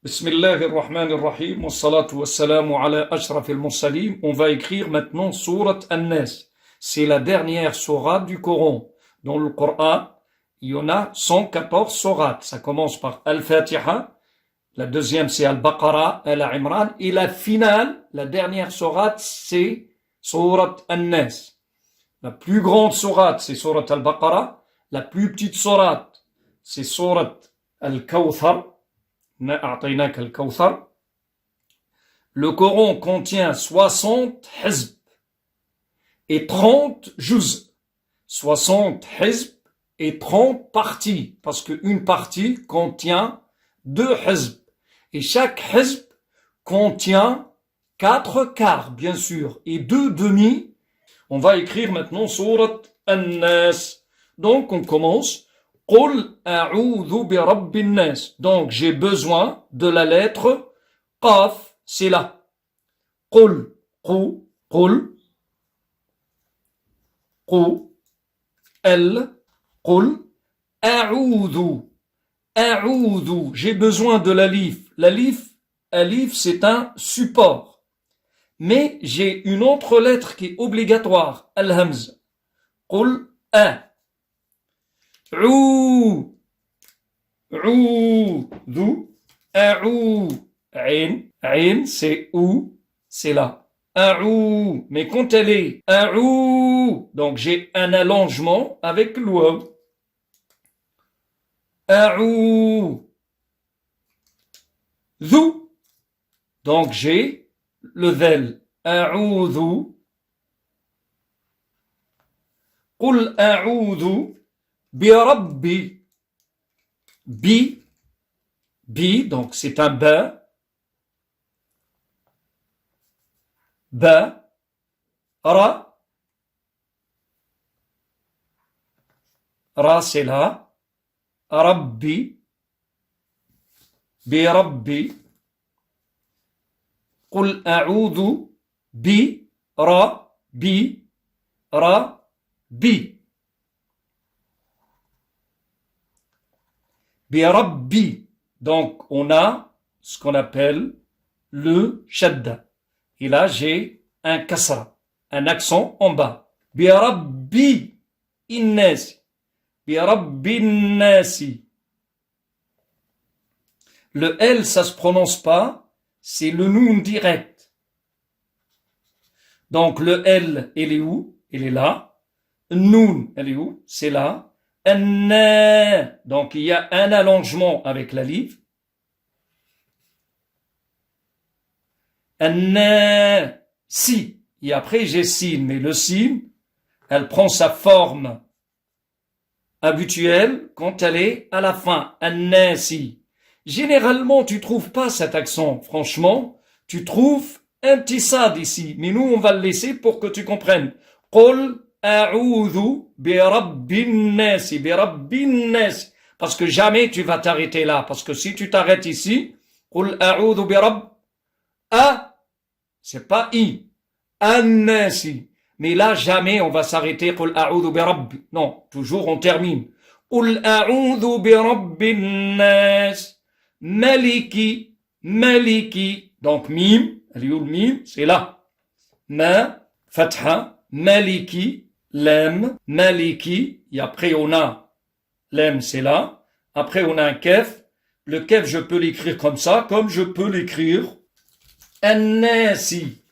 Bismillahirrahmanirrahim, wa salatu wa salamu ala ashrafil mursalim. On va écrire maintenant Surat An-Nas. C'est la dernière sourate du Coran. Dans le Coran, il y en a 114 sourates. Ça commence par Al-Fatiha. La deuxième, c'est Al-Baqarah, Al-Imran. Et la finale, la dernière sourate, c'est Surat An-Nas. La plus grande sourate, c'est Surat Al-Baqarah. La plus petite sourate, c'est Surat Al-Kawthar. Le Coran contient 60 hizb et 30 juz. 60 hizb et 30 parties, parce qu'une partie contient 2 hizb. Et chaque hizb contient 4 quarts, bien sûr, et 2 demi. On va écrire maintenant Surat An-Nas. Donc on commence. Qul a'udhu bi rabbin nas. Donc j'ai besoin de la lettre Qaf, c'est là. Qul, qu, qul, qu, el, qul, a'udhu, a'udhu. J'ai besoin de l'alif. Alif, c'est un support. Mais j'ai une autre lettre qui est obligatoire, al-hamz. Qul a. Ou, dou, ain, c'est ou, c'est là. Ou, mais quand elle est ou, donc j'ai un allongement avec l'ouav. Ou, zou, donc j'ai le vel. Ou, qul a'udhu bi rabbi, bi, donc c'est un ba, ra c'est là, rabbi, bi rabbi, qul a'udhu bi rabbi. Bi-rabbi. Donc, on a ce qu'on appelle le shadda. Et là, j'ai un kasra, un accent en bas. Bi-rabbi innasi. Bi-rabbi innasi. Le L, ça se prononce pas, c'est le noun direct. Donc, le L, il est où? Il est là. Noun, elle est où? C'est là. Donc il y a un allongement avec la livre. Si. Et après j'ai sin. Mais le sin, elle prend sa forme habituelle quand elle est à la fin. Si. Généralement, tu trouves pas cet accent. Franchement, tu trouves un petit sad ici. Mais nous, on va le laisser pour que tu comprennes. Qul a'udhu bi rabbin nas, bi rabbin nas. Parce que jamais tu vas t'arrêter là. Parce que si tu t'arrêtes ici, qul a'udhu bi rabb, a, c'est pas i, an-nasi. Mais là, jamais on va s'arrêter, qul a'udhu bi rabb. Non, toujours on termine. Qul a'udhu bi rabbin nas, maliki, maliki. Donc mim, elle est où le mim? C'est là. Ma, fatha, maliki, lem, maliki, et après on a lem, c'est là. Après on a un kef. Le kef, je peux l'écrire comme ça, comme je peux l'écrire an-nasi,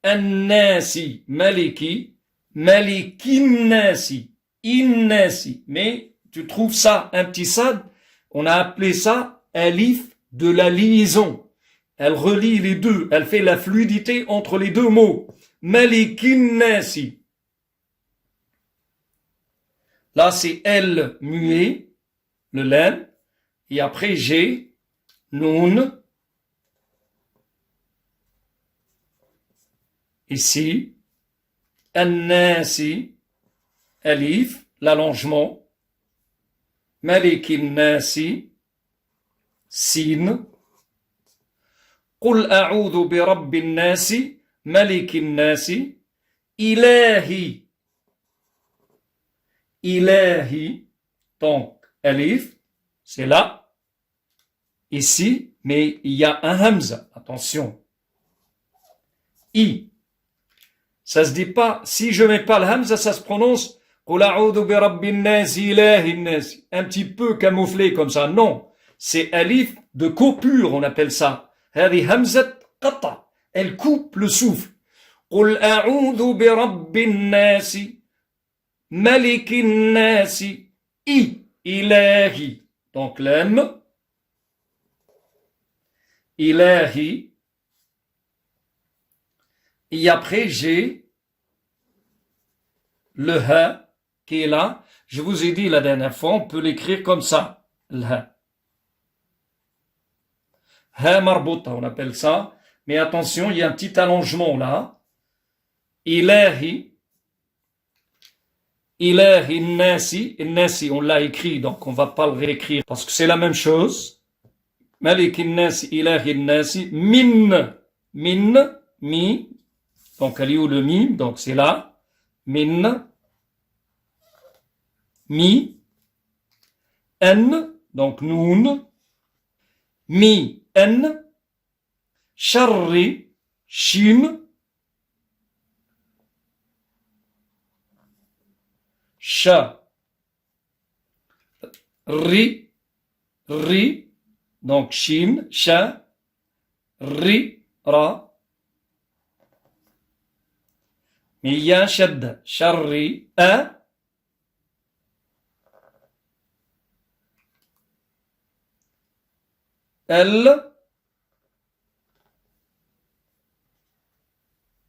an-nasi, maliki, malikin-nasi, in-nasi. Mais tu trouves ça, un petit sad, on a appelé ça alif de la liaison. Elle relie les deux, elle fait la fluidité entre les deux mots. Malikin-nasi. Là, c'est L muet, le lem, et après j'ai noun, ici, an-nasi, alif, l'allongement, malikin-nasi, sin, qul a'udhu bi rabbin-nasi, malikin-nasi, ilahi, ilahi, donc alif, c'est là, ici, mais il y a un hamza, attention. I. Ça se dit pas, si je mets pas le hamza, ça se prononce قُلْ أَعُوذُ بِرَبِّ النَّاسِ إِلَٰهِ النَّاسِ. Un petit peu camouflé comme ça. Non. C'est alif de coupure, on appelle ça. هذه همزة قطع. Elle coupe le souffle. قُلْ أَعُوذُ بِرَبِّ النَّاسِ مَلِكِ النَّاسِ إِلَٰهِ. Donc l'em. Ilahi. Et après, j'ai le ha qui est là. Je vous ai dit la dernière fois, on peut l'écrire comme ça. Le ha. Ha marbouta, on appelle ça. Mais attention, il y a un petit allongement là. Ilahi. Ilahi nasi. Nasi, on l'a écrit, donc on va pas le réécrire parce que c'est la même chose. Malik nasi, ilahi nasi. Min. Min. Mi. Donc, elle est où le mi? Donc, c'est là. Min. Mi. En. Donc, noun. Mi. En. Sharri. Shin. Sha. Ri. Ri. Donc, shin. Sha. Ri. Ra. Mais il y a un shadda, sharri, a, el,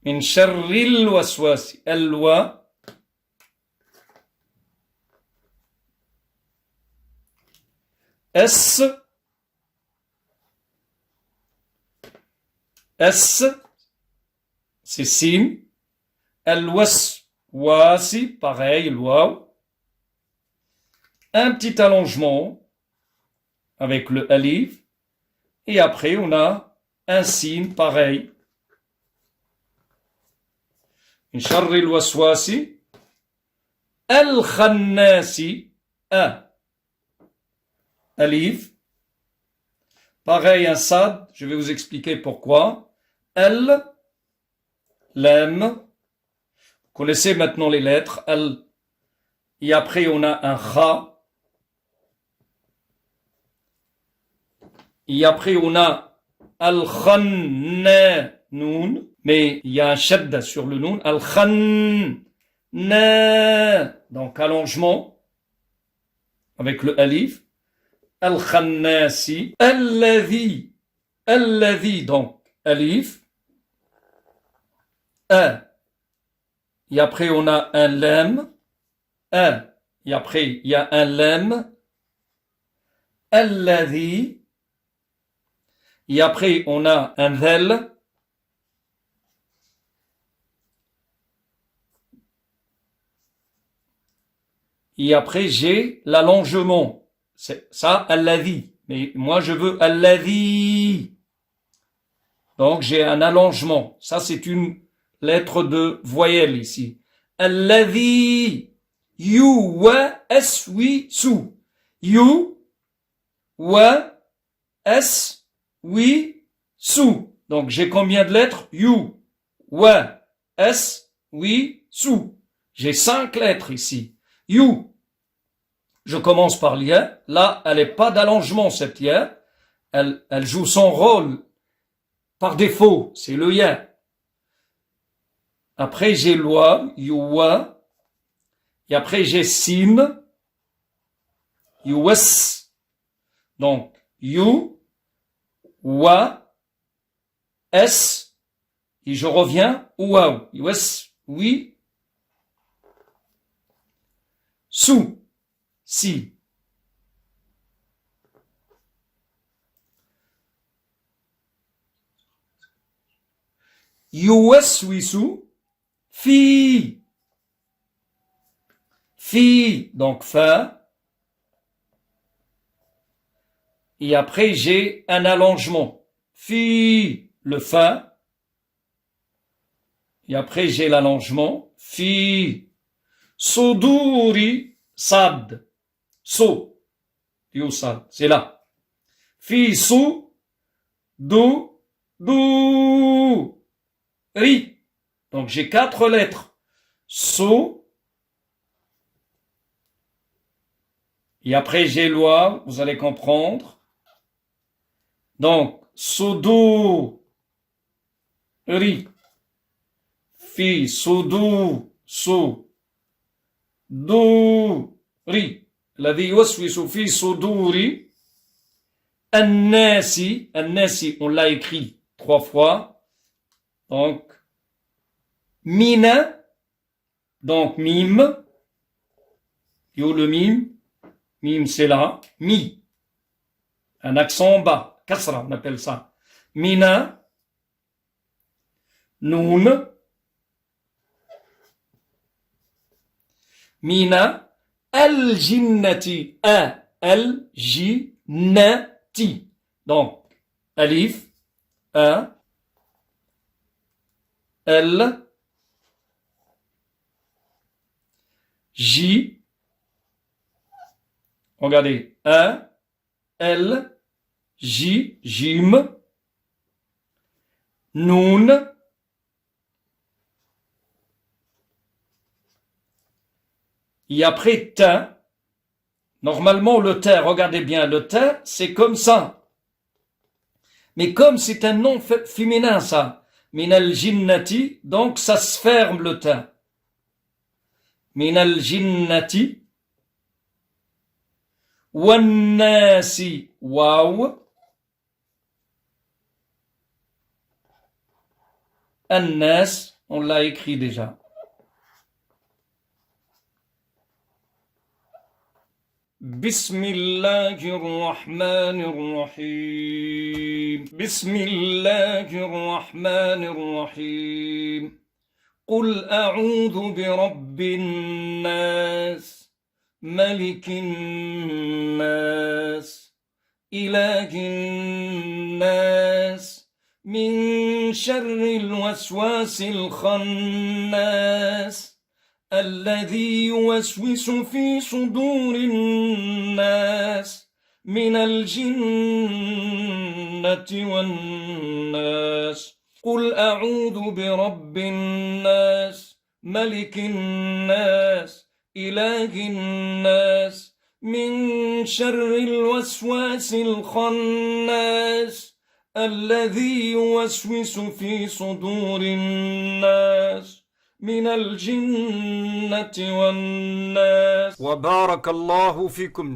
min sharril waswasi, elwa, s, c'est sin, Al-waswasi, pareil, le waw. Un petit allongement avec le alif. Et après, on a un signe pareil. Min sharri al-waswasi. Al-khannasi. A. Alif. Pareil, un sad. Je vais vous expliquer pourquoi. Al. Lam. Vous connaissez maintenant les lettres, al, et après on a un kha, et après on a al-khanna noun, mais il y a un shadda sur le noun, al-khanna, donc allongement, avec le alif, al-khannasi, alladhi, donc alif, a. Et après, on a un lam. Un. Et après, il y a un lam. Alladhi. Et après, on a un dhal. Et après, j'ai l'allongement. C'est ça, alladhi. Mais moi, je veux alladhi. Donc, j'ai un allongement. Ça, c'est une lettre de voyelle ici. Alladhi yu wa es wi su. You wa es wi su. Donc j'ai combien de lettres? You wa es wi su. J'ai 5 lettres ici. You. Je commence par l'ia. Là, elle n'est pas d'allongement cette ia. Elle joue son rôle par défaut. C'est le ya. Après, j'ai loi, yuwa. Et après, j'ai sin, yuwas. Donc, you, wa, es. Et je reviens, ouaou. Yuwas, oui. Sou, si. Yuwas, oui, sou. Fi. Fi, donc fa. Et après, j'ai un allongement. Fi, le fa. Et après, j'ai l'allongement. Fi. Suduri, sad. So. Sad, c'est là. Fi, sou. dou, dou, ri. Donc j'ai 4 lettres. So. Et après j'ai l'oie, vous allez comprendre. Donc, sodo, ri. Fi, sodo, so. دوري الذي يوسوس في صدور الناس الناس on l'a écrit 3 fois donc mina donc mime yo le mime c'est là mi un accent bas kasra on appelle ça mina noun mina al-jinnati al-jinnati donc alif a l j regardez a l j jim noun et après ta, normalement le ta, regardez bien, le ta c'est comme ça. Mais comme c'est un nom féminin ça, minal jinnati, donc ça se ferme le ta. Minal jinnati, wannasi, waw, annas, on l'a écrit déjà. بسم الله الرحمن الرحيم بسم الله الرحمن الرحيم قل أعوذ برب الناس ملك الناس إله الناس من شر الوسواس الخناس الذي يوسوس في صدور الناس من الجنة والناس قل أعوذ برب الناس ملك الناس إله الناس من شر الوسواس الخناس الذي يوسوس في صدور الناس من الجنة والناس وبارك الله فيكم